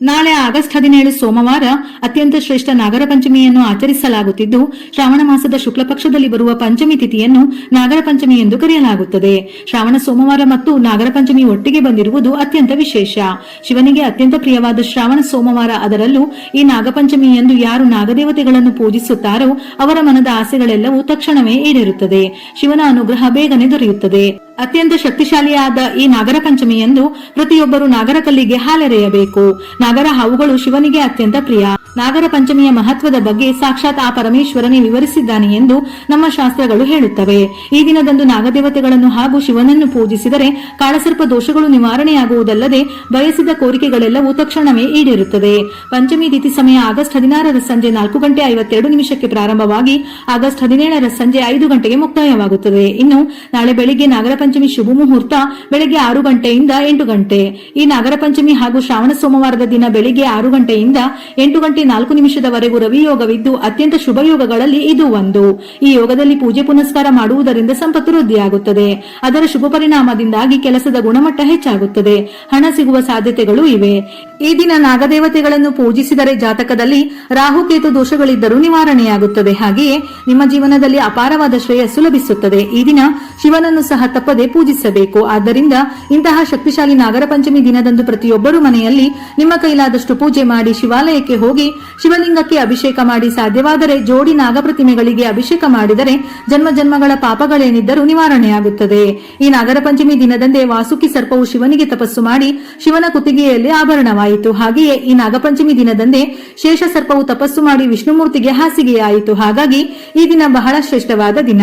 ನಾಳೆ ಆಗಸ್ಟ್ 17 ಸೋಮವಾರ ಅತ್ಯಂತ ಶ್ರೇಷ್ಠ ನಾಗರ ಪಂಚಮಿಯನ್ನು ಆಚರಿಸಲಾಗುತ್ತಿದ್ದು, ಶ್ರಾವಣ ಮಾಸದ ಶುಕ್ಲ ಪಕ್ಷದಲ್ಲಿ ಬರುವ ಪಂಚಮಿ ತಿಥಿಯನ್ನು ನಾಗರ ಪಂಚಮಿ ಎಂದು ಕರೆಯಲಾಗುತ್ತದೆ. ಶ್ರಾವಣ ಸೋಮವಾರ ಮತ್ತು ನಾಗರ ಪಂಚಮಿ ಒಟ್ಟಿಗೆ ಬಂದಿರುವುದು ಅತ್ಯಂತ ವಿಶೇಷ. ಶಿವನಿಗೆ ಅತ್ಯಂತ ಪ್ರಿಯವಾದ ಶ್ರಾವಣ ಸೋಮವಾರ, ಅದರಲ್ಲೂ ಈ ನಾಗಪಂಚಮಿಯಂದು ಯಾರು ನಾಗದೇವತೆಗಳನ್ನು ಪೂಜಿಸುತ್ತಾರೋ ಅವರ ಮನದ ಆಸೆಗಳೆಲ್ಲವೂ ತಕ್ಷಣವೇ ಈಡೇರುತ್ತದೆ. ಶಿವನ ಅನುಗ್ರಹ ಬೇಗನೆ ದೊರೆಯುತ್ತದೆ. ಅತ್ಯಂತ ಶಕ್ತಿಶಾಲಿಯಾದ ಈ ನಾಗರ ಪಂಚಮಿಯಂದು ಪ್ರತಿಯೊಬ್ಬರು ನಾಗರ ಕಲ್ಲಿಗೆ ಹಾಲೆರೆಯಬೇಕು. ನಾಗರ ಹಾವುಗಳು ಶಿವನಿಗೆ ಅತ್ಯಂತ ಪ್ರಿಯ. ನಾಗರ ಪಂಚಮಿಯ ಮಹತ್ವದ ಬಗ್ಗೆ ಸಾಕ್ಷಾತ್ ಆ ಪರಮೇಶ್ವರನೇ ವಿವರಿಸಿದ್ದಾನೆ ಎಂದು ನಮ್ಮ ಶಾಸ್ತ್ರಗಳು ಹೇಳುತ್ತವೆ. ಈ ದಿನದಂದು ನಾಗದೇವತೆಗಳನ್ನು ಹಾಗೂ ಶಿವನನ್ನು ಪೂಜಿಸಿದರೆ ಕಾಳಸರ್ಪ ದೋಷಗಳು ನಿವಾರಣೆಯಾಗುವುದಲ್ಲದೆ ಬಯಸಿದ ಕೋರಿಕೆಗಳೆಲ್ಲವೂ ತಕ್ಷಣವೇ ಈಡೇರುತ್ತದೆ. ಪಂಚಮಿ ತಿಥಿ ಸಮಯ ಆಗಸ್ಟ್ 16 ಸಂಜೆ 4:52 ಪ್ರಾರಂಭವಾಗಿ ಆಗಸ್ಟ್ 17 ಸಂಜೆ 5 ಗಂಟೆಗೆ ಮುಕ್ತಾಯವಾಗುತ್ತದೆ. ಇನ್ನು ನಾಳೆ ಬೆಳಿಗ್ಗೆ ನಾಗರ ಪಂಚಮಿ ಶುಭ ಮುಹೂರ್ತ ಬೆಳಗ್ಗೆ 6 ಗಂಟೆಯಿಂದ 8 ಗಂಟೆ. ಈ ನಾಗರ ಪಂಚಮಿ ಹಾಗೂ ಶ್ರಾವಣ ಸೋಮವಾರದ ದಿನ ಬೆಳಿಗ್ಗೆ 6 ಗಂಟೆಯಿಂದ 8 ಗಂಟೆ 4 ನಿಮಿಷದವರೆಗೂ ರವಿ ಯೋಗವಿದ್ದು ಅತ್ಯಂತ ಶುಭ ಯೋಗಗಳಲ್ಲಿ ಇದು ಒಂದು. ಈ ಯೋಗದಲ್ಲಿ ಪೂಜೆ ಪುನಸ್ಕಾರ ಮಾಡುವುದರಿಂದ ಸಂಪತ್ತು ವೃದ್ಧಿಯಾಗುತ್ತದೆ. ಅದರ ಶುಭ ಪರಿಣಾಮದಿಂದಾಗಿ ಕೆಲಸದ ಗುಣಮಟ್ಟ ಹೆಚ್ಚಾಗುತ್ತದೆ. ಹಣ ಸಿಗುವ ಸಾಧ್ಯತೆಗಳು ಇವೆ. ಈ ದಿನ ನಾಗದೇವತೆಗಳನ್ನು ಪೂಜಿಸಿದರೆ ಜಾತಕದಲ್ಲಿ ರಾಹುಕೇತು ದೋಷಗಳಿದ್ದರೂ ನಿವಾರಣೆಯಾಗುತ್ತದೆ. ಹಾಗೆಯೇ ನಿಮ್ಮ ಜೀವನದಲ್ಲಿ ಅಪಾರವಾದ ಶ್ರೇಯಸ್ಸು ಲಭಿಸುತ್ತದೆ. ಈ ದಿನ ಶಿವನನ್ನು ಸಹ ತಪ್ಪದೆ ಪೂಜಿಸಬೇಕು. ಆದ್ದರಿಂದ ಇಂತಹ ಶಕ್ತಿಶಾಲಿ ನಾಗರ ಪಂಚಮಿ ದಿನದಂದು ಪ್ರತಿಯೊಬ್ಬರು ಮನೆಯಲ್ಲಿ ನಿಮ್ಮ ಕೈಲಾದಷ್ಟು ಪೂಜೆ ಮಾಡಿ ಶಿವಾಲಯಕ್ಕೆ ಹೋಗಿ ಶಿವಲಿಂಗಕ್ಕೆ ಅಭಿಷೇಕ ಮಾಡಿ, ಸಾಧ್ಯವಾದರೆ ಜೋಡಿ ನಾಗಪ್ರತಿಮೆಗಳಿಗೆ ಅಭಿಷೇಕ ಮಾಡಿದರೆ ಜನ್ಮ ಜನ್ಮಗಳ ಪಾಪಗಳೇನಿದ್ದರೂ ನಿವಾರಣೆಯಾಗುತ್ತದೆ. ಈ ನಾಗರ ಪಂಚಮಿ ದಿನದಂದೇ ವಾಸುಕಿ ಸರ್ಪವು ಶಿವನಿಗೆ ತಪಸ್ಸು ಮಾಡಿ ಶಿವನ ಕುತ್ತಿಗೆಯಲ್ಲಿ ಆಭರಣವಾಯಿತು. ಹಾಗೆಯೇ ಈ ನಾಗಪಂಚಮಿ ದಿನದಂದೇ ಶೇಷ ಸರ್ಪವು ತಪಸ್ಸು ಮಾಡಿ ವಿಷ್ಣುಮೂರ್ತಿಗೆ ಹಾಸಿಗೆಯಾಯಿತು. ಹಾಗಾಗಿ ಈ ದಿನ ಬಹಳ ಶ್ರೇಷ್ಠವಾದ ದಿನ.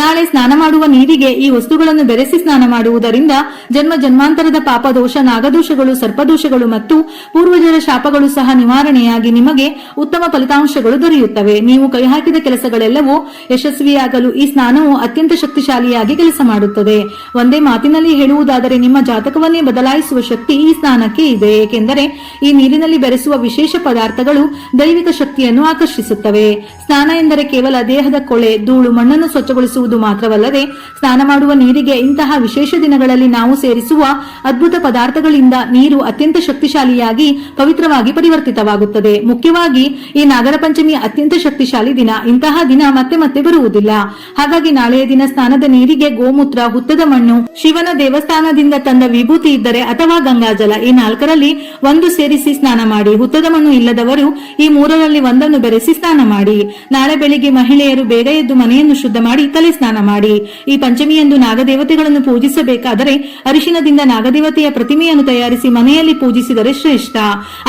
ನಾಳೆ ಸ್ನಾನ ಮಾಡುವ ನೀರಿಗೆ ಈ ವಸ್ತುಗಳನ್ನು ಬೆರೆಸಿ ಸ್ನಾನ ಮಾಡುವುದರಿಂದ ಜನ್ಮ ಜನ್ಮಾಂತರದ ಪಾಪ ದೋಷ, ನಾಗದೋಷಗಳು, ಸರ್ಪದೋಷಗಳು ಮತ್ತು ಪೂರ್ವಜರ ಶಾಪಗಳು ಸಹ ನಿವಾರಣೆಯಾಗಿ ನಿಮಗೆ ಉತ್ತಮ ಫಲಿತಾಂಶಗಳು ದೊರೆಯುತ್ತವೆ. ನೀವು ಕೈ ಹಾಕಿದ ಕೆಲಸಗಳೆಲ್ಲವೂ ಯಶಸ್ವಿಯಾಗಲು ಈ ಸ್ನಾನವು ಅತ್ಯಂತ ಶಕ್ತಿಶಾಲಿಯಾಗಿ ಕೆಲಸ ಮಾಡುತ್ತದೆ. ಒಂದೇ ಮಾತಿನಲ್ಲಿ ಹೇಳುವುದಾದರೆ ನಿಮ್ಮ ಜಾತಕವನ್ನೇ ಬದಲಾಯಿಸುವ ಶಕ್ತಿ ಈ ಸ್ನಾನಕ್ಕೆ ಇದೆ. ಏಕೆಂದರೆ ಈ ನೀರಿನಲ್ಲಿ ಬೆರೆಸುವ ವಿಶೇಷ ಪದಾರ್ಥಗಳು ದೈವಿಕ ಶಕ್ತಿಯನ್ನು ಆಕರ್ಷಿಸುತ್ತವೆ. ಸ್ನಾನ ಎಂದರೆ ಕೇವಲ ದೇಹದ ಕೊಳೆ, ಧೂಳು, ಮಣ್ಣನ್ನು ಸ್ವಚ್ಛಗೊಳಿಸುವುದು ಮಾತ್ರವಲ್ಲದೆ ಸ್ನಾನ ಮಾಡುವ ನೀರಿಗೆ ಇಂತಹ ವಿಶೇಷ ದಿನಗಳಲ್ಲಿ ನಾವು ಸೇರಿಸುವ ಅದ್ಭುತ ಪದಾರ್ಥಗಳಿಂದ ನೀರು ಅತ್ಯಂತ ಶಕ್ತಿಶಾಲಿಯಾಗಿ ಪವಿತ್ರವಾಗಿ ಪರಿವರ್ತಿತವಾಗುತ್ತದೆ. ಮುಖ್ಯವಾಗಿ ಈ ನಾಗರ ಪಂಚಮಿ ಅತ್ಯಂತ ಶಕ್ತಿಶಾಲಿ ದಿನ. ಇಂತಹ ದಿನ ಮತ್ತೆ ಮತ್ತೆ ಬರುವುದಿಲ್ಲ. ಹಾಗಾಗಿ ನಾಳೆಯ ದಿನ ಸ್ನಾನದ ನೀರಿಗೆ ಗೋಮೂತ್ರ, ಹುತ್ತದ ಮಣ್ಣು, ಶಿವನ ದೇವಸ್ಥಾನದಿಂದ ತಂದ ವಿಭೂತಿ ಇದ್ದರೆ ಅಥವಾ ಗಂಗಾಜಲ, ಈ 4ರಲ್ಲಿ ಒಂದು ಸೇರಿಸಿ ಸ್ನಾನ ಮಾಡಿ. ಹುತ್ತದ ಮಣ್ಣು ಇಲ್ಲದವರು ಈ 3ರಲ್ಲಿ ಒಂದನ್ನು ಬೆರೆಸಿ ಸ್ನಾನ ಮಾಡಿ. ನಾಳೆ ಬೆಳಿಗ್ಗೆ ಮಹಿಳೆಯರು ಬೇಗ ಎದ್ದು ಮನೆಯನ್ನು ಶುದ್ಧ ಮಾಡಿ ತಲೆ ಸ್ನಾನ ಮಾಡಿ. ಈ ಪಂಚಮಿಯಂದು ನಾಗದೇವತೆಗಳನ್ನು ಪೂಜಿಸಬೇಕಾದರೆ ಅರಿಶಿನದಿಂದ ನಾಗದೇವತೆಯ ಪ್ರತಿಮೆಯನ್ನು ತಯಾರಿಸಿ ಮನೆಯಲ್ಲಿ ಪೂಜಿಸಿದರೆ ಶ್ರೇಷ್ಠ.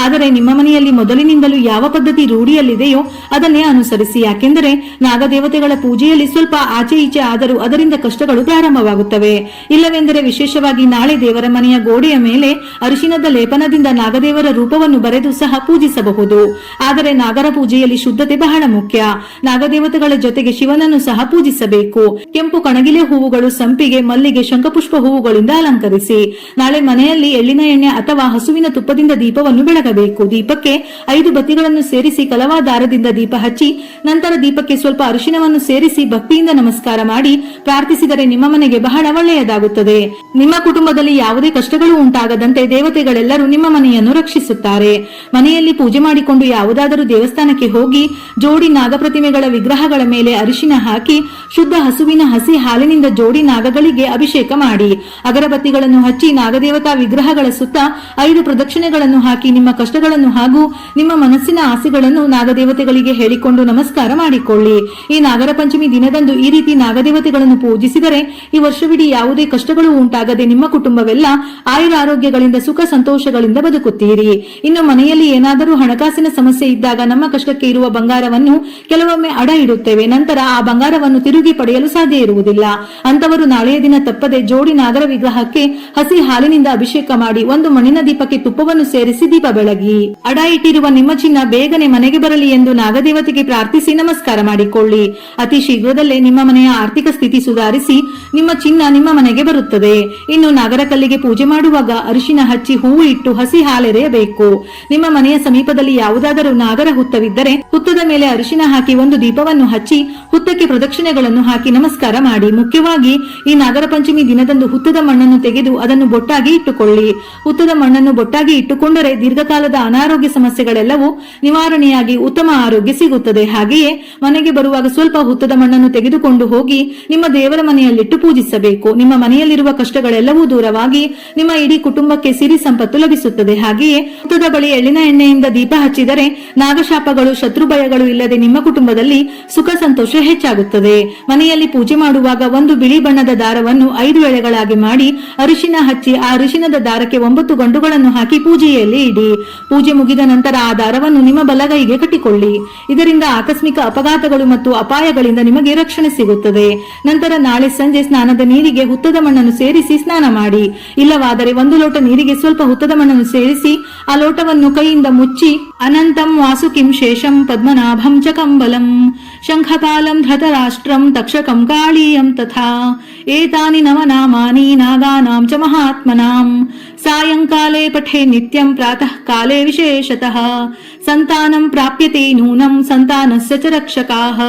ಆದರೆ ನಿಮ್ಮ ಮನೆಯಲ್ಲಿ ಮೊದಲಿನಿಂದಲೂ ಯಾವ ಪದ್ಧತಿ ರೂಢಿಯಲ್ಲಿದೆಯೋ ಅದನ್ನೇ ಅನುಸರಿಸಿ. ಯಾಕೆಂದರೆ ನಾಗದೇವತೆಗಳ ಪೂಜೆಯಲ್ಲಿ ಸ್ವಲ್ಪ ಆಚೆ ಈಚೆ ಆದರೂ ಅದರಿಂದ ಕಷ್ಟಗಳು ಪ್ರಾರಂಭವಾಗುತ್ತವೆ. ಇಲ್ಲವೆಂದರೆ ವಿಶೇಷವಾಗಿ ನಾಳೆ ದೇವರ ಮನೆಯ ಗೋಡೆಯ ಮೇಲೆ ಅರಿಶಿನದ ಲೇಪನದಿಂದ ನಾಗದೇವರ ರೂಪವನ್ನು ಬರೆದು ಸಹ ಪೂಜಿಸಬಹುದು. ಆದರೆ ನಾಗರ ಪೂಜೆಯಲ್ಲಿ ಶುದ್ಧತೆ ಬಹಳ ಮುಖ್ಯ. ನಾಗದೇವತೆಗಳ ಜೊತೆಗೆ ಶಿವನನ್ನು ಸಹ ಪೂಜಿಸಬೇಕು. ಕೆಂಪು ಕಣಗಿಲೆ ಹೂವುಗಳು, ಸಂಪಿಗೆ, ಮಲ್ಲಿಗೆ, ಶಂಖಪುಷ್ಪ ಹೂವುಗಳಿಂದ ಅಲಂಕರಿಸಿ. ನಾಳೆ ಮನೆಯಲ್ಲಿ ಎಳ್ಳಿನ ಎಣ್ಣೆ ಅಥವಾ ಹಸುವಿನ ತುಪ್ಪದಿಂದ ದೀಪವನ್ನು ಬೆಳಗಬೇಕು. ದೀಪಕ್ಕೆ 5 ಬತ್ತಿಗಳನ್ನು ಸೇರಿಸಿ ಕಲವಾ ದಾರದಿಂದ ದೀಪ ಹಚ್ಚಿ ನಂತರ ದೀಪಕ್ಕೆ ಸ್ವಲ್ಪ ಅರಿಶಿನವನ್ನು ಸೇರಿಸಿ ಭಕ್ತಿಯಿಂದ ನಮಸ್ಕಾರ ಮಾಡಿ ಪ್ರಾರ್ಥಿಸಿದರೆ ನಿಮ್ಮ ಮನೆಗೆ ಬಹಳ ಒಳ್ಳೆಯದಾಗುತ್ತದೆ. ನಿಮ್ಮ ಕುಟುಂಬದಲ್ಲಿ ಯಾವುದೇ ಕಷ್ಟಗಳು ಉಂಟಾಗದಂತೆ ದೇವತೆಗಳೆಲ್ಲರೂ ನಿಮ್ಮ ಮನೆಯನ್ನು ರಕ್ಷಿಸುತ್ತಾರೆ. ಮನೆಯಲ್ಲಿ ಪೂಜೆ ಮಾಡಿಕೊಂಡು ಯಾವುದಾದರೂ ದೇವಸ್ಥಾನಕ್ಕೆ ಹೋಗಿ ಜೋಡಿ ನಾಗಪ್ರತಿಮೆಗಳ ವಿಗ್ರಹಗಳ ಮೇಲೆ ಅರಿಶಿನ ಹಾಕಿ ಶುದ್ಧ ಹಸುವಿನ ಹಸಿ ಹಾಲಿನಿಂದ ಜೋಡಿ ನಾಗಗಳಿಗೆ ಅಭಿಷೇಕ ಮಾಡಿ ಅಗರಬತ್ತಿಗಳನ್ನು ಹಚ್ಚಿ ನಾಗದೇವತಾ ವಿಗ್ರಹಗಳ ಸುತ್ತ 5 ಪ್ರದಕ್ಷಿಣೆಗಳನ್ನು ಹಾಕಿ ನಿಮ್ಮ ಕಷ್ಟಗಳನ್ನು ಹಾಗೂ ನಿಮ್ಮ ಮನಸ್ಸಿನ ಆಸೆಗಳನ್ನು ನಾಗದೇವತೆಗಳಿಗೆ ಹೇಳಿಕೊಂಡು ನಮಸ್ಕಾರ ಮಾಡಿಕೊಳ್ಳಿ. ಈ ನಾಗರ ಪಂಚಮಿ ದಿನದಂದು ಈ ರೀತಿ ನಾಗದೇವತೆಗಳನ್ನು ಪೂಜಿಸಿದರೆ ಈ ವರ್ಷವಿಡೀ ಯಾವುದೇ ಕಷ್ಟಗಳು ಉಂಟಾಗದೆ ನಿಮ್ಮ ಕುಟುಂಬವೆಲ್ಲ ಆಯುರ ಆರೋಗ್ಯಗಳಿಂದ ಸುಖ ಸಂತೋಷಗಳಿಂದ ಬದುಕುತ್ತೀರಿ. ಇನ್ನು ಮನೆಯಲ್ಲಿ ಏನಾದರೂ ಹಣಕಾಸಿನ ಸಮಸ್ಯೆ ಇದ್ದಾಗ ನಮ್ಮ ಕಷ್ಟಕ್ಕೆ ಇರುವ ಬಂಗಾರವನ್ನು ಕೆಲವೊಮ್ಮೆ ಅಡ ಇಡುತ್ತೇವೆ. ನಂತರ ಆ ಬಂಗಾರವನ್ನು ತಿರುಗಿ ಪಡೆಯಲು ಸಾಧ್ಯ ಇರುವುದಿಲ್ಲ. ಅಂತವರು ನಾಳೆಯ ದಿನ ತಪ್ಪದೆ ಜೋಡಿ ನಾಗರ ವಿಗ್ರಹಕ್ಕೆ ಹಸಿ ಹಾಲಿನಿಂದ ಅಭಿಷೇಕ ಮಾಡಿ ಒಂದು ಮಣ್ಣಿನ ದೀಪಕ್ಕೆ ತುಪ್ಪವನ್ನು ಸೇರಿಸಿ ದೀಪ ಬೆಳಗಿ. ಅಡ ಇಟ್ಟಿರುವ ನಿಮ್ಮ ಚಿನ್ನ ಬೇಗನೆ ಮನೆಗೆ ಬರಲಿ ಎಂದು ನಾಗದೇವತೆಗೆ ಪ್ರಾರ್ಥಿಸಿ ನಮಸ್ಕಾರ ಮಾಡಿಕೊಳ್ಳಿ. ಅತಿ ಶೀಘ್ರದಲ್ಲೇ ನಿಮ್ಮ ಮನೆಯ ಆರ್ಥಿಕ ಸ್ಥಿತಿ ಸುಧಾರಿಸಿ ನಿಮ್ಮ ಚಿನ್ನ ನಿಮ್ಮ ಮನೆಗೆ ಬರುತ್ತದೆ. ಇನ್ನು ನಾಗರ ಕಲ್ಲಿಗೆ ಪೂಜೆ ಮಾಡುವಾಗ ಅರಿಶಿನ ಹಚ್ಚಿ ಹೂವು ಇಟ್ಟು ಹಸಿ ಹಾಲೆರೆಯಬೇಕು. ನಿಮ್ಮ ಮನೆಯ ಸಮೀಪದಲ್ಲಿ ಯಾವುದಾದರೂ ನಾಗರ ಹುತ್ತವಿದ್ದರೆ ಹುತ್ತದ ಮೇಲೆ ಅರಿಶಿನ ಹಾಕಿ ಒಂದು ದೀಪವನ್ನು ಹಚ್ಚಿ ಹುತ್ತಕ್ಕೆ ಪ್ರದಕ್ಷಿಣೆಗಳನ್ನು ಹಾಕಿ ನಮಸ್ಕಾರ ಮಾಡಿ. ಮುಖ್ಯ ಮುಖ್ಯವಾಗಿ ಈ ನಾಗರ ಪಂಚಮಿ ದಿನದಂದು ಹುತ್ತದ ಮಣ್ಣನ್ನು ತೆಗೆದು ಅದನ್ನು ಬೊಟ್ಟಾಗಿ ಇಟ್ಟುಕೊಳ್ಳಿ. ಹುತ್ತದ ಮಣ್ಣನ್ನು ಬೊಟ್ಟಾಗಿ ಇಟ್ಟುಕೊಂಡರೆ ದೀರ್ಘಕಾಲದ ಅನಾರೋಗ್ಯ ಸಮಸ್ಯೆಗಳೆಲ್ಲವೂ ನಿವಾರಣೆಯಾಗಿ ಉತ್ತಮ ಆರೋಗ್ಯ ಸಿಗುತ್ತದೆ. ಹಾಗೆಯೇ ಮನೆಗೆ ಬರುವಾಗ ಸ್ವಲ್ಪ ಹುತ್ತದ ಮಣ್ಣನ್ನು ತೆಗೆದುಕೊಂಡು ಹೋಗಿ ನಿಮ್ಮ ದೇವರ ಮನೆಯಲ್ಲಿಟ್ಟು ಪೂಜಿಸಬೇಕು. ನಿಮ್ಮ ಮನೆಯಲ್ಲಿರುವ ಕಷ್ಟಗಳೆಲ್ಲವೂ ದೂರವಾಗಿ ನಿಮ್ಮ ಇಡೀ ಕುಟುಂಬಕ್ಕೆ ಸಿರಿ ಸಂಪತ್ತು ಲಭಿಸುತ್ತದೆ. ಹಾಗೆಯೇ ಹುತ್ತದ ಬಳಿ ಎಳ್ಳಿನ ಎಣ್ಣೆಯಿಂದ ದೀಪ ಹಚ್ಚಿದರೆ ನಾಗಶಾಪಗಳು, ಶತ್ರು ಭಯಗಳು ಇಲ್ಲದೆ ನಿಮ್ಮ ಕುಟುಂಬದಲ್ಲಿ ಸುಖ ಸಂತೋಷ ಹೆಚ್ಚಾಗುತ್ತದೆ. ಮನೆಯಲ್ಲಿ ಪೂಜೆ ಮಾಡುವಾಗ ಒಂದು ಬಿಳಿ ಬಣ್ಣದ ದಾರವನ್ನು 5 ಎಳೆಗಳಾಗಿ ಮಾಡಿ ಅರಿಶಿನ ಹಚ್ಚಿ ಆ ಅರಿಶಿನದ ದಾರಕ್ಕೆ 9 ಗಂಟುಗಳನ್ನು ಹಾಕಿ ಪೂಜೆಯಲ್ಲಿ ಇಡಿ. ಪೂಜೆ ಮುಗಿದ ನಂತರ ಆ ದಾರವನ್ನು ನಿಮ್ಮ ಬಲಗೈಗೆ ಕಟ್ಟಿಕೊಳ್ಳಿ. ಇದರಿಂದ ಆಕಸ್ಮಿಕ ಅಪಘಾತಗಳು ಮತ್ತು ಅಪಾಯಗಳಿಂದ ನಿಮಗೆ ರಕ್ಷಣೆ ಸಿಗುತ್ತದೆ. ನಂತರ ನಾಳೆ ಸಂಜೆ ಸ್ನಾನದ ನೀರಿಗೆ ಹುತ್ತದ ಮಣ್ಣನ್ನು ಸೇರಿಸಿ ಸ್ನಾನ ಮಾಡಿ. ಇಲ್ಲವಾದರೆ 1 ಲೋಟ ನೀರಿಗೆ ಸ್ವಲ್ಪ ಹುತ್ತದ ಮಣ್ಣನ್ನು ಸೇರಿಸಿ ಆ ಲೋಟವನ್ನು ಕೈಯಿಂದ ಮುಚ್ಚಿ ಅನಂತಂ ವಾಸುಕಿಂ ಶೇಷಂ ಪದ್ಮನಾಭಂ ಚ ಕಂಬಲಂ ಶಂಖಪಾಲಂ ಧೃತರಾಷ್ಟ್ರಂ ತಕ್ಷಕಂ ಕಾಳೀಯಂ ತಥಾ ಏತಾನಿ ನವನಾಮಾನಿ ನಾಗಾನಾಂ ಚ ಮಹಾತ್ಮನಾಂ ಸಾಯಂಕಾಲೇ ಪಠೇ ನಿತ್ಯಂ ಪ್ರಾತಃ ಕಾಲೇ ವಿಶೇಷತಃ ಸಂತಾನಂ ಪ್ರಾಪ್ಯತೆ ನೂನಂ ಸಂತಾನಸ್ಯ ಚ ರಕ್ಷಕಾಃ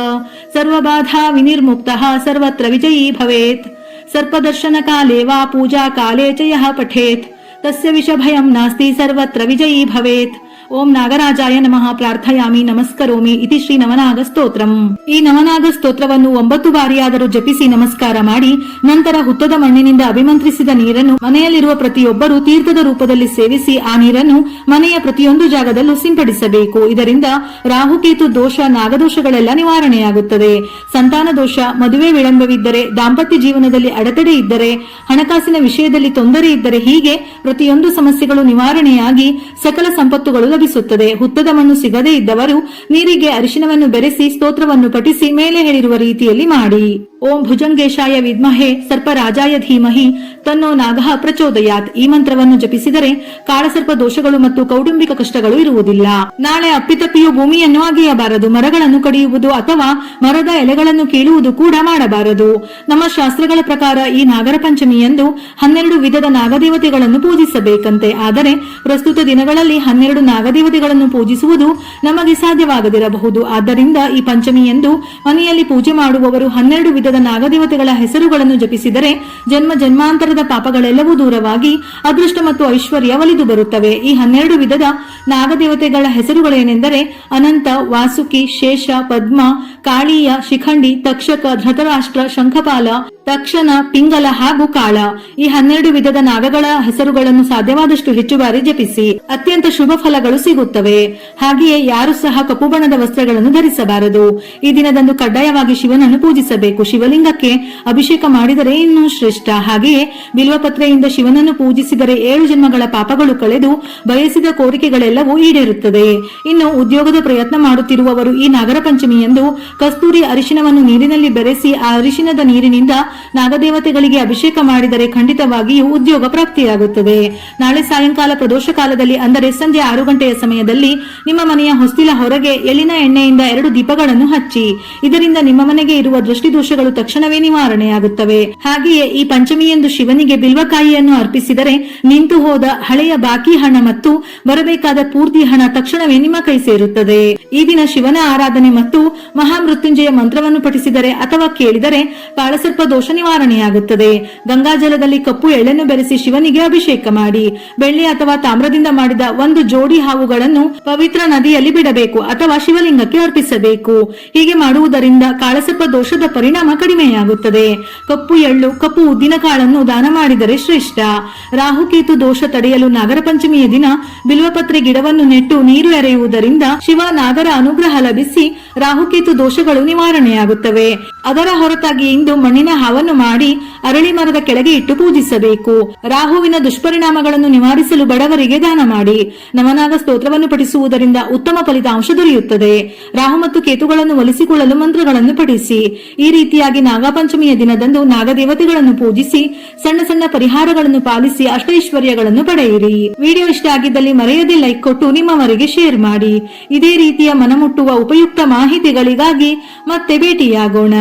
ಸರ್ವಬಾಧಾ ವಿನಿರ್ಮುಕ್ತಃ ಸರ್ವತ್ರ ವಿಜಯೀ ಭವೇತ್ ಸರ್ಪದರ್ಶನ ಕಾಲೇ ವಾ ಪೂಜಾ ಕಾಲೇ ಚ ಯಃ ಪಠೇತ್ ತಸ್ಯ ವಿಷಭಯಂ ನಾಸ್ತಿ ಸರ್ವತ್ರ ವಿಜಯೀ ಭವೇತ್. ಓಂ ನಾಗರಾಜಾಯ ನಮಃ ಪ್ರಾರ್ಥಯಾಮಿ ನಮಸ್ಕರೋಮಿ ಇತಿ ಶ್ರೀ ನವನಾಗ ಸ್ತೋತ್ರಂ. ಈ ನವನಾಗ ಸ್ತೋತ್ರವನ್ನು 9 ಬಾರಿಯಾದರೂ ಜಪಿಸಿ ನಮಸ್ಕಾರ ಮಾಡಿ ನಂತರ ಹುತ್ತದ ಮಣ್ಣಿನಿಂದ ಅಭಿಮಂತ್ರಿಸಿದ ನೀರನ್ನು ಮನೆಯಲ್ಲಿರುವ ಪ್ರತಿಯೊಬ್ಬರು ತೀರ್ಥದ ರೂಪದಲ್ಲಿ ಸೇವಿಸಿ ಆ ನೀರನ್ನು ಮನೆಯ ಪ್ರತಿಯೊಂದು ಜಾಗದಲ್ಲೂ ಸಿಂಪಡಿಸಬೇಕು. ಇದರಿಂದ ರಾಹುಕೇತು ದೋಷ, ನಾಗದೋಷಗಳೆಲ್ಲ ನಿವಾರಣೆಯಾಗುತ್ತದೆ. ಸಂತಾನ ದೋಷ, ಮದುವೆ ವಿಳಂಬವಿದ್ದರೆ, ದಾಂಪತ್ಯ ಜೀವನದಲ್ಲಿ ಅಡೆತಡೆ ಇದ್ದರೆ, ಹಣಕಾಸಿನ ವಿಷಯದಲ್ಲಿ ತೊಂದರೆ ಇದ್ದರೆ, ಹೀಗೆ ಪ್ರತಿಯೊಂದು ಸಮಸ್ಯೆಗಳು ನಿವಾರಣೆಯಾಗಿ ಸಕಲ ಸಂಪತ್ತುಗಳು ಲಭಿಸುತ್ತದೆ. ಹುತ್ತದ ಮಣ್ಣು ಸಿಗದೇ ಇದ್ದವರು ನೀರಿಗೆ ಅರಿಶಿನವನ್ನು ಬೆರೆಸಿ ಸ್ತೋತ್ರವನ್ನು ಪಠಿಸಿ ಮೇಲೆ ಹೇಳಿರುವ ರೀತಿಯಲ್ಲಿ ಮಾಡಿ. ಓಂ ಭುಜಂಗೇಶಾಯ ವಿದ್ಮಹೆ ಸರ್ಪರಾಜಾಯ ಧೀಮಹಿ ತನ್ನೋ ನಾಗಃ ಪ್ರಚೋದಯಾತ್. ಈ ಮಂತ್ರವನ್ನು ಜಪಿಸಿದರೆ ಕಾಳಸರ್ಪ ದೋಷಗಳು ಮತ್ತು ಕೌಟುಂಬಿಕ ಕಷ್ಟಗಳು ಇರುವುದಿಲ್ಲ. ನಾಳೆ ಅಪ್ಪಿತಪ್ಪಿಯು ಭೂಮಿಯನ್ನು ಅಗೆಯಬಾರದು, ಮರಗಳನ್ನು ಕಡಿಯುವುದು ಅಥವಾ ಮರದ ಎಲೆಗಳನ್ನು ಕೀಳುವುದು ಕೂಡ ಮಾಡಬಾರದು. ನಮ್ಮ ಶಾಸ್ತ್ರಗಳ ಪ್ರಕಾರ ಈ ನಾಗರ ಪಂಚಮಿಯಂದು 12 ವಿಧದ ನಾಗದೇವತೆಗಳನ್ನು ಪೂಜಿಸಬೇಕಂತೆ. ಆದರೆ ಪ್ರಸ್ತುತ ದಿನಗಳಲ್ಲಿ 12 ನಾಗದೇವತೆಗಳನ್ನು ಪೂಜಿಸುವುದು ನಮಗೆ ಸಾಧ್ಯವಾಗದಿರಬಹುದು. ಆದ್ದರಿಂದ ಈ ಪಂಚಮಿಯಂದು ಮನೆಯಲ್ಲಿ ಪೂಜೆ ಮಾಡುವವರು 12 ವಿಧದ ನಾಗದೇವತೆಗಳ ಹೆಸರುಗಳನ್ನು ಜಪಿಸಿದರೆ ಜನ್ಮ ಜನ್ಮಾಂತರದ ಪಾಪಗಳೆಲ್ಲವೂ ದೂರವಾಗಿ ಅದೃಷ್ಟ ಮತ್ತು ಐಶ್ವರ್ಯ ಒಲಿದು ಬರುತ್ತವೆ. ಈ 12 ವಿಧದ ನಾಗದೇವತೆಗಳ ಹೆಸರುಗಳೇನೆಂದರೆ ಅನಂತ, ವಾಸುಕಿ, ಶೇಷ, ಪದ್ಮ, ಕಾಳೀಯ, ಶಿಖಂಡಿ, ತಕ್ಷಕ, ಧೃತರಾಷ್ಟ್ರ, ಶಂಖಪಾಲ, ತಕ್ಷಣ, ಪಿಂಗಲ ಹಾಗೂ ಕಾಳ. ಈ 12 ವಿಧದ ನಾಗಗಳ ಹೆಸರುಗಳನ್ನು ಸಾಧ್ಯವಾದಷ್ಟು ಹೆಚ್ಚು ಬಾರಿ ಜಪಿಸಿ ಅತ್ಯಂತ ಶುಭ ಫಲಗಳು ಸಿಗುತ್ತವೆ. ಹಾಗೆಯೇ ಯಾರು ಸಹ ಕಪ್ಪು ಬಣ್ಣದ ವಸ್ತ್ರಗಳನ್ನು ಧರಿಸಬಾರದು. ಈ ದಿನದಂದು ಕಡ್ಡಾಯವಾಗಿ ಶಿವನನ್ನು ಪೂಜಿಸಬೇಕು. ಶಿವಲಿಂಗಕ್ಕೆ ಅಭಿಷೇಕ ಮಾಡಿದರೆ ಇನ್ನೂ ಶ್ರೇಷ್ಠ. ಹಾಗೆಯೇ ಬಿಲ್ವಪತ್ರೆಯಿಂದ ಶಿವನನ್ನು ಪೂಜಿಸಿದರೆ 7 ಜನ್ಮಗಳ ಪಾಪಗಳು ಕಳೆದು ಬಯಸಿದ ಕೋರಿಕೆಗಳೆಲ್ಲವೂ ಈಡೇರುತ್ತದೆ. ಇನ್ನು ಉದ್ಯೋಗದ ಪ್ರಯತ್ನ ಮಾಡುತ್ತಿರುವವರು ಈ ನಾಗರ ಪಂಚಮಿಯಂದು ಕಸ್ತೂರಿ ಅರಿಶಿನವನ್ನು ನೀರಿನಲ್ಲಿ ಬೆರೆಸಿ ಆ ಅರಿಶಿನದ ನೀರಿನಿಂದ ನಾಗದೇವತೆಗಳಿಗೆ ಅಭಿಷೇಕ ಮಾಡಿದರೆ ಖಂಡಿತವಾಗಿಯೂ ಉದ್ಯೋಗ ಪ್ರಾಪ್ತಿಯಾಗುತ್ತದೆ. ನಾಳೆ ಸಾಯಂಕಾಲ ಪ್ರದೋಷ ಕಾಲದಲ್ಲಿ ಅಂದರೆ ಸಂಜೆ 6 ಗಂಟೆಯ ಸಮಯದಲ್ಲಿ ನಿಮ್ಮ ಮನೆಯ ಹೊಸ್ತಿಲ ಹೊರಗೆ ಎಳ್ಳಿನ ಎಣ್ಣೆಯಿಂದ 2 ದೀಪಗಳನ್ನು ಹಚ್ಚಿ. ಇದರಿಂದ ನಿಮ್ಮ ಮನೆಗೆ ಇರುವ ದೃಷ್ಟಿ ದೋಷಗಳು ತಕ್ಷಣವೇ ನಿವಾರಣೆಯಾಗುತ್ತವೆ. ಹಾಗೆಯೇ ಈ ಪಂಚಮಿಯಂದು ಶಿವನಿಗೆ ಬಿಲ್ವಕಾಯಿಯನ್ನು ಅರ್ಪಿಸಿದರೆ ನಿಂತು ಹೋದ ಹಳೆಯ ಬಾಕಿ ಹಣ ಮತ್ತು ಬರಬೇಕಾದ ಪೂರ್ತಿ ಹಣ ತಕ್ಷಣವೇ ನಿಮ್ಮ ಕೈ ಸೇರುತ್ತದೆ. ಈ ದಿನ ಶಿವನ ಆರಾಧನೆ ಮತ್ತು ಮಹಾಮೃತ್ಯುಂಜಯ ಮಂತ್ರವನ್ನು ಪಠಿಸಿದರೆ ಅಥವಾ ಕೇಳಿದರೆ ಕಾಳಸರ್ಪ ದೋಷ ನಿವಾರಣೆಯಾಗುತ್ತದೆ. ಗಂಗಾಜಲದಲ್ಲಿ ಕಪ್ಪು ಎಳ್ಳೆನ್ನು ಬೆರೆಸಿ ಶಿವನಿಗೆ ಅಭಿಷೇಕ ಮಾಡಿ. ಬೆಳ್ಳಿ ಅಥವಾ ತಾಮ್ರದಿಂದ ಮಾಡಿದ 1 ಜೋಡಿ ಹಾವುಗಳನ್ನು ಪವಿತ್ರ ನದಿಯಲ್ಲಿ ಬಿಡಬೇಕು ಅಥವಾ ಶಿವಲಿಂಗಕ್ಕೆ ಅರ್ಪಿಸಬೇಕು. ಹೀಗೆ ಮಾಡುವುದರಿಂದ ಕಾಳಸರ್ಪ ದೋಷದ ಪರಿಣಾಮ ಕಡಿಮೆಯಾಗುತ್ತದೆ. ಕಪ್ಪು ಎಳ್ಳು, ಕಪ್ಪು ಉದ್ದಿನ ಕಾಳನ್ನು ದಾನ ಮಾಡಿದರೆ ಶ್ರೇಷ್ಠ. ರಾಹುಕೇತು ದೋಷ ತಡೆಯಲು ನಾಗರ ಪಂಚಮಿಯ ದಿನ ಬಿಲ್ವಪತ್ರೆ ಗಿಡವನ್ನು ನೆಟ್ಟು ನೀರು ಎರೆಯುವುದರಿಂದ ಶಿವ ನಾಗರ ಅನುಗ್ರಹ ಲಭಿಸಿ ರಾಹುಕೇತು ದೋಷಗಳು ನಿವಾರಣೆಯಾಗುತ್ತವೆ. ಅದರ ಹೊರತಾಗಿ ಇಂದು ಮಣ್ಣಿನ ಹಾವನ್ನು ಮಾಡಿ ಅರಳಿ ಮರದ ಕೆಳಗೆ ಇಟ್ಟು ಪೂಜಿಸಬೇಕು. ರಾಹುವಿನ ದುಷ್ಪರಿಣಾಮಗಳನ್ನು ನಿವಾರಿಸಲು ಬಡವರಿಗೆ ದಾನ ಮಾಡಿ. ನವನಾಗ ಸ್ತೋತ್ರವನ್ನು ಪಠಿಸುವುದರಿಂದ ಉತ್ತಮ ಫಲಿತಾಂಶ ದೊರೆಯುತ್ತದೆ. ರಾಹು ಮತ್ತು ಕೇತುಗಳನ್ನು ಒಲಿಸಿಕೊಳ್ಳಲು ಮಂತ್ರಗಳನ್ನು ಪಠಿಸಿ. ಈ ರೀತಿಯಾಗಿ ನಾಗಪಂಚಮಿಯ ದಿನದಂದು ನಾಗದೇವತೆಗಳನ್ನು ಪೂಜಿಸಿ ಸಣ್ಣ ಸಣ್ಣ ಪರಿಹಾರಗಳನ್ನು ಪಾಲಿಸಿ ಅಷ್ಟೈಶ್ವರ್ಯಗಳನ್ನು ಪಡೆಯಿರಿ. ವಿಡಿಯೋ ಇಷ್ಟ ಆಗಿದ್ದಲ್ಲಿ ಮರೆಯದೆ ಲೈಕ್ ಕೊಟ್ಟು ನಿಮ್ಮವರಿಗೆ ಶೇರ್ ಮಾಡಿ. ಇದೇ ರೀತಿಯ ಮನಮುಟ್ಟುವ ಉಪಯುಕ್ತ ಮಾಹಿತಿಗಳಿಗಾಗಿ ಮತ್ತೆ ಭೇಟಿಯಾಗೋಣ.